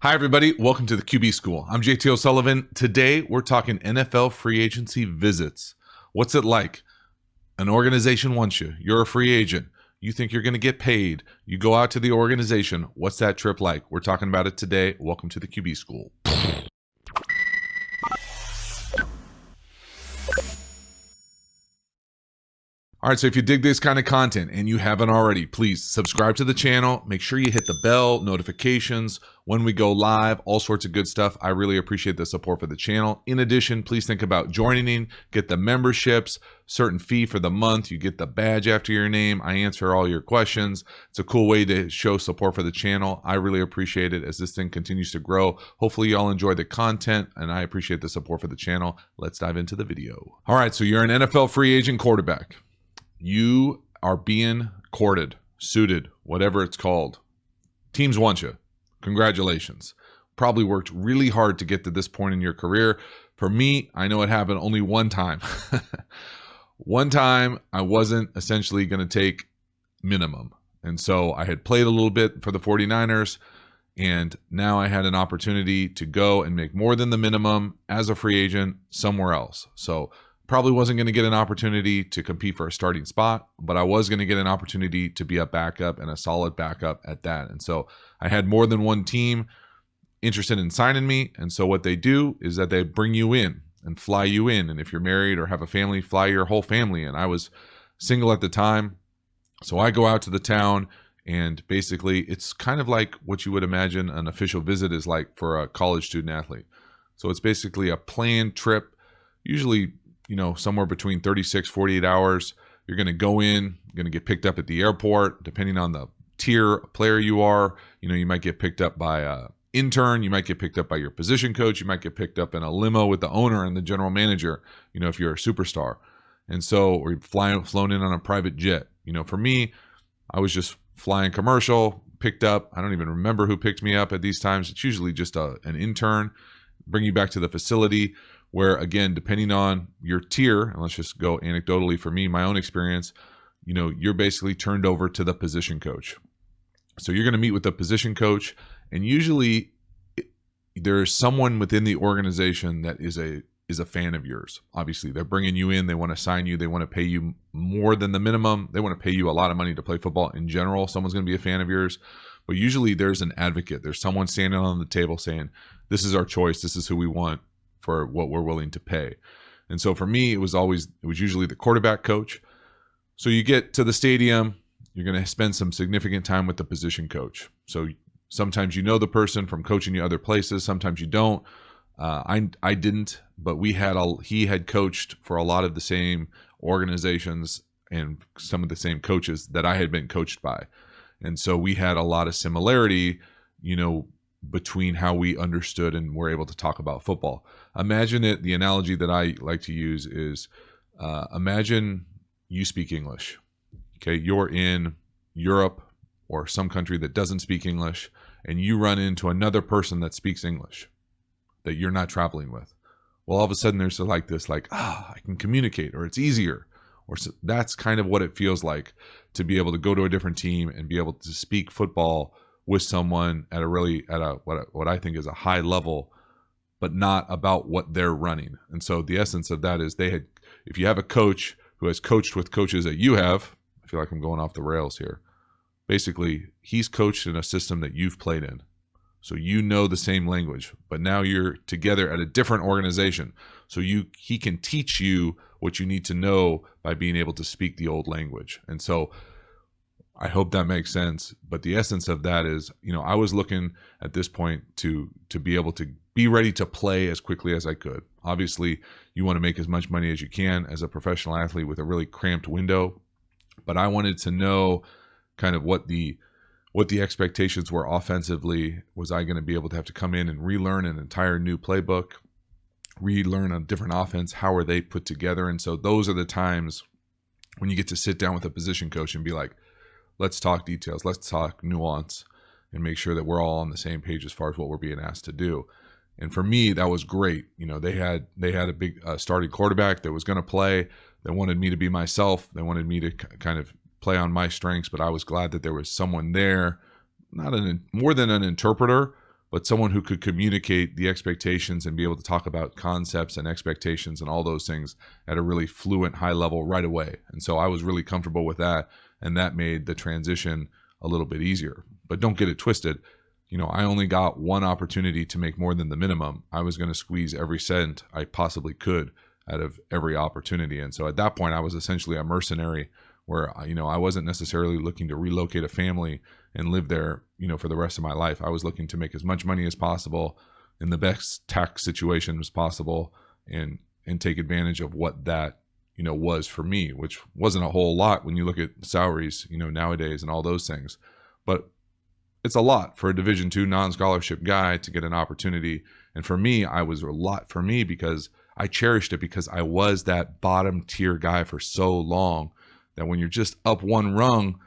Hi, everybody. Welcome to the QB School. I'm JT O'Sullivan. Today, we're talking NFL free agency visits. What's it like? An organization wants you. You're a free agent. You think you're going to get paid. You go out to the organization. What's that trip like? We're talking about it today. Welcome to the QB School. All right, so if you dig this kind of content and you haven't already, please subscribe to the channel. Make sure you hit the bell, notifications when we go live, all sorts of good stuff. I really appreciate the support for the channel. In addition, please think about joining, get the memberships, certain fee for the month. You get the badge after your name. I answer all your questions. It's a cool way to show support for the channel. I really appreciate it as this thing continues to grow. Hopefully y'all enjoy the content and I appreciate the support for the channel. Let's dive into the video. All right, so you're an NFL free agent quarterback. You are being courted, suited, whatever it's called. Teams want you. Congratulations. Probably worked really hard to get to this point in your career. For me, I know it happened only one time. One time, I wasn't essentially going to take minimum. And so I had played a little bit for the 49ers, and now I had an opportunity to go and make more than the minimum as a free agent somewhere else. So probably wasn't going to get an opportunity to compete for a starting spot, but I was going to get an opportunity to be a backup and a solid backup at that. And so I had more than one team interested in signing me. And so what they do is that they bring you in and fly you in. And if you're married or have a family, fly your whole family in. I was single at the time. So I go out to the town, and basically it's kind of like what you would imagine an official visit is like for a college student athlete. So it's basically a planned trip, usually somewhere between 36, 48 hours. You're going to go in, you're going to get picked up at the airport, depending on the tier player you are. You might get picked up by an intern. You might get picked up by your position coach. You might get picked up in a limo with the owner and the general manager, if you're a superstar. And so, or flown in on a private jet. For me, I was just flying commercial, picked up. I don't even remember who picked me up at these times. It's usually just an intern, bring you back to the facility, where, again, depending on your tier, and let's just go anecdotally for me, my own experience, you're basically turned over to the position coach. So you're going to meet with the position coach, and usually there's someone within the organization that is a fan of yours. Obviously, they're bringing you in. They want to sign you. They want to pay you more than the minimum. They want to pay you a lot of money to play football in general. Someone's going to be a fan of yours. But usually there's an advocate. There's someone standing on the table saying, this is our choice. This is who we want for what we're willing to pay. And so for me, it was usually the quarterback coach. So you get to the stadium, you're going to spend some significant time with the position coach. So sometimes you know the person from coaching you other places, sometimes you don't. I didn't, but he had coached for a lot of the same organizations and some of the same coaches that I had been coached by. And so we had a lot of similarity, between how we understood and were able to talk about football. Imagine it. The analogy that I like to use is imagine you speak English. Okay, you're in Europe or some country that doesn't speak English, and you run into another person that speaks English that you're not traveling with. Well, all of a sudden there's I can communicate, or it's easier. Or so that's kind of what it feels like to be able to go to a different team and be able to speak football with someone at what I think is a high level, but not about what they're running. And so the essence of that is if you have a coach who has coached with coaches that you have, I feel like I'm going off the rails here. Basically, he's coached in a system that you've played in. So the same language, but now you're together at a different organization. So he can teach you what you need to know by being able to speak the old language. And so I hope that makes sense. But the essence of that is, I was looking at this point to be able to be ready to play as quickly as I could. Obviously, you want to make as much money as you can as a professional athlete with a really cramped window. But I wanted to know kind of what the expectations were offensively. Was I going to be able to have to come in and relearn an entire new playbook, relearn a different offense? How are they put together? And so those are the times when you get to sit down with a position coach and be like, let's talk details, let's talk nuance, and make sure that we're all on the same page as far as what we're being asked to do. And for me, that was great. They had a big starting quarterback that was going to play. They wanted me to be myself. They wanted me to kind of play on my strengths, but I was glad that there was someone there, not more than an interpreter, but someone who could communicate the expectations and be able to talk about concepts and expectations and all those things at a really fluent high level right away. And so I was really comfortable with that, and that made the transition a little bit easier. But don't get it twisted. I only got one opportunity to make more than the minimum. I was going to squeeze every cent I possibly could out of every opportunity. And so at that point, I was essentially a mercenary where, I wasn't necessarily looking to relocate a family and live there, for the rest of my life. I was looking to make as much money as possible in the best tax situation as possible and take advantage of what that, was for me, which wasn't a whole lot when you look at salaries, nowadays and all those things. But it's a lot for a Division II non-scholarship guy to get an opportunity. And for me, I was a lot for me because I cherished it, because I was that bottom tier guy for so long that when you're just up one rung,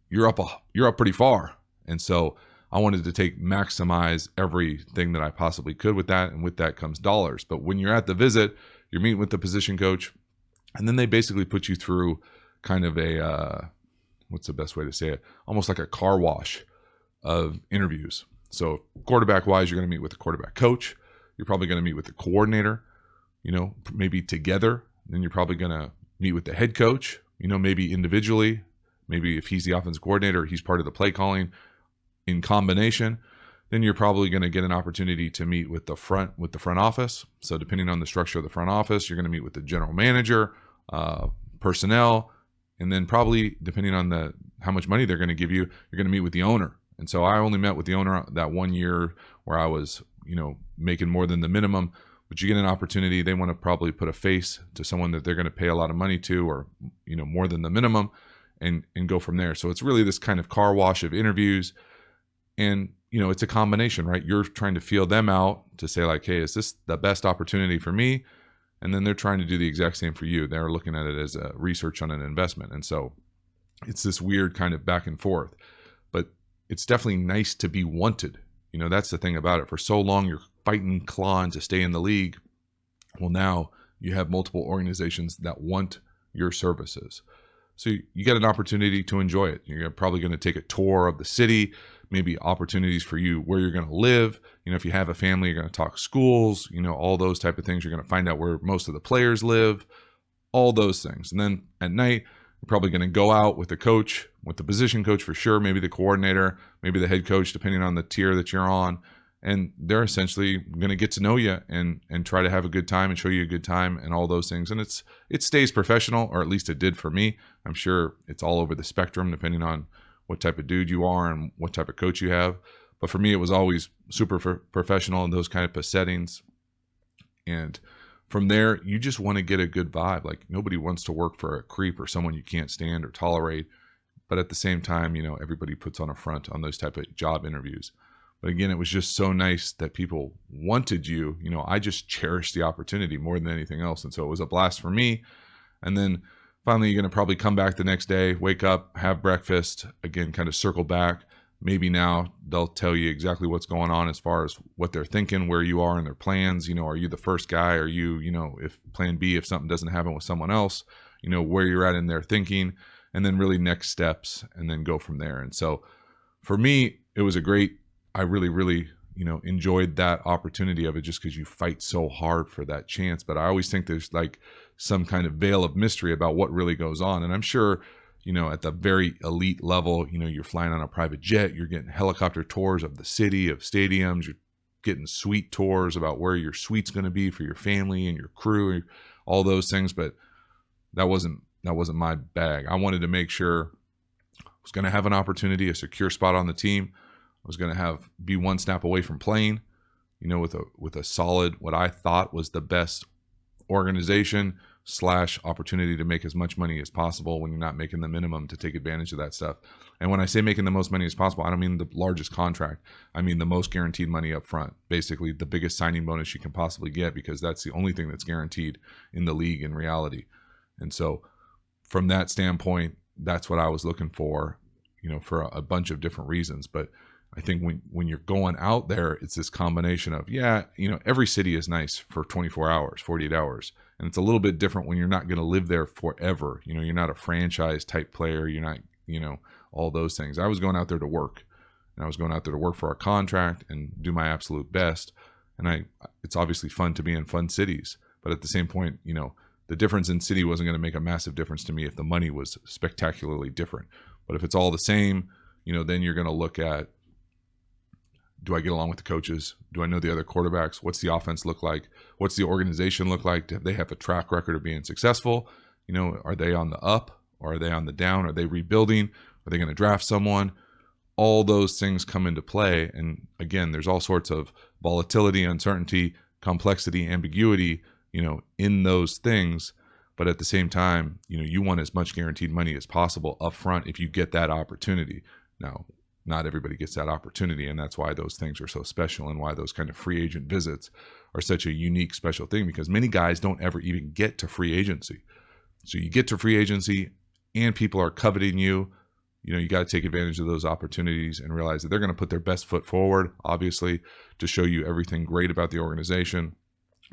you're up pretty far. And so I wanted to maximize everything that I possibly could with that. And with that comes dollars. But when you're at the visit, you're meeting with the position coach, and then they basically put you through kind of a, what's the best way to say it? Almost like a car wash of interviews. So quarterback wise, you're going to meet with the quarterback coach. You're probably going to meet with the coordinator, maybe together. Then you're probably going to meet with the head coach, maybe individually. Maybe if he's the offensive coordinator, he's part of the play calling in combination. Then you're probably going to get an opportunity to meet with the front office. So depending on the structure of the front office, you're going to meet with the general manager, personnel, and then probably depending on how much money they're going to give you, you're going to meet with the owner. And so I only met with the owner that 1 year where I was, making more than the minimum. But you get an opportunity, they want to probably put a face to someone that they're going to pay a lot of money to, or, more than the minimum, and go from there. So it's really this kind of car wash of interviews. And, it's a combination, right? You're trying to feel them out to say like, hey, is this the best opportunity for me? And then they're trying to do the exact same for you. They're looking at it as a research on an investment. And so it's this weird kind of back and forth. But it's definitely nice to be wanted. That's the thing about it. For so long, you're fighting, clawing to stay in the league. Well, now you have multiple organizations that want your services. So you get an opportunity to enjoy it. You're probably going to take a tour of the city, maybe opportunities for you where you're going to live. If you have a family, you're going to talk schools, all those type of things. You're going to find out where most of the players live, all those things. And then at night, you're probably going to go out with the coach, with the position coach for sure, maybe the coordinator, maybe the head coach, depending on the tier that you're on. And they're essentially going to get to know you and try to have a good time and show you a good time and all those things. And it stays professional, or at least it did for me. I'm sure it's all over the spectrum depending on what type of dude you are and what type of coach you have. But for me, it was always super professional in those kind of settings. And from there, you just want to get a good vibe. Like, nobody wants to work for a creep or someone you can't stand or tolerate. But at the same time, everybody puts on a front on those type of job interviews. But again, it was just so nice that people wanted you. I just cherished the opportunity more than anything else. And so it was a blast for me. And then finally, you're going to probably come back the next day, wake up, have breakfast, again, kind of circle back. Maybe now they'll tell you exactly what's going on as far as what they're thinking, where you are in their plans. Are you the first guy? Are you, if plan B, if something doesn't happen with someone else, where you're at in their thinking, and then really next steps, and then go from there. And so for me, it was I really, really, enjoyed that opportunity of it, just because you fight so hard for that chance. But I always think there's like some kind of veil of mystery about what really goes on. And I'm sure, at the very elite level, you're flying on a private jet, you're getting helicopter tours of the city, of stadiums, you're getting suite tours about where your suite's going to be for your family and your crew, all those things. But that wasn't my bag. I wanted to make sure I was going to have an opportunity, a secure spot on the team. I was going to be one snap away from playing, with a solid, what I thought was the best organization / opportunity to make as much money as possible when you're not making the minimum, to take advantage of that stuff. And when I say making the most money as possible, I don't mean the largest contract. I mean the most guaranteed money up front, basically the biggest signing bonus you can possibly get, because that's the only thing that's guaranteed in the league in reality. And so from that standpoint, that's what I was looking for, for a bunch of different reasons. But I think when you're going out there, it's this combination of, every city is nice for 24 hours, 48 hours. And it's a little bit different when you're not going to live there forever. You're not a franchise type player. You're not, all those things. I was going out there to work. and I was going out there to work for our contract and do my absolute best. And it's obviously fun to be in fun cities, but at the same point, you know, the difference in city wasn't going to make a massive difference to me if the money was spectacularly different. But if it's all the same, you know, then you're going to look at, do I get along with the coaches? Do I know the other quarterbacks? What's the offense look like? What's the organization look like? Do they have a track record of being successful? You know, are they on the up or are they on the down? Are they rebuilding? Are they going to draft someone? All those things come into play. And again, there's all sorts of volatility, uncertainty, complexity, ambiguity, you know, in those things. But at the same time, you know, you want as much guaranteed money as possible up front if you get that opportunity. Now, not everybody gets that opportunity, and that's why those things are so special and why those kind of free agent visits are such a unique, special thing, because many guys don't ever even get to free agency. So you get to free agency and people are coveting you. You know, you got to take advantage of those opportunities and realize that they're going to put their best foot forward, obviously, to show you everything great about the organization.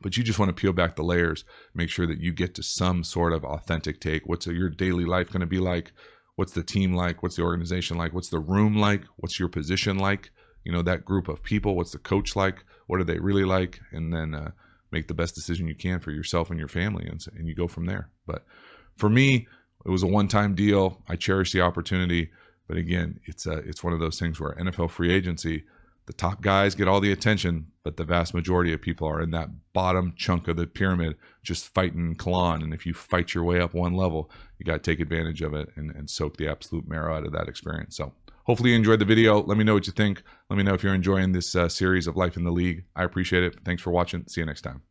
But you just want to peel back the layers, make sure that you get to some sort of authentic take. What's your daily life going to be like? What's the team like? What's the organization like? What's the room like? What's your position like? You know, that group of people, what's the coach like? What are they really like? And then make the best decision you can for yourself and your family, and you go from there. But for me, it was a one-time deal. I cherish the opportunity. But again, it's one of those things where NFL free agency, the top guys get all the attention, but the vast majority of people are in that bottom chunk of the pyramid just fighting and clawing. And if you fight your way up one level, you got to take advantage of it and soak the absolute marrow out of that experience. So hopefully you enjoyed the video. Let me know what you think. Let me know if you're enjoying this series of Life in the League. I appreciate it. Thanks for watching. See you next time.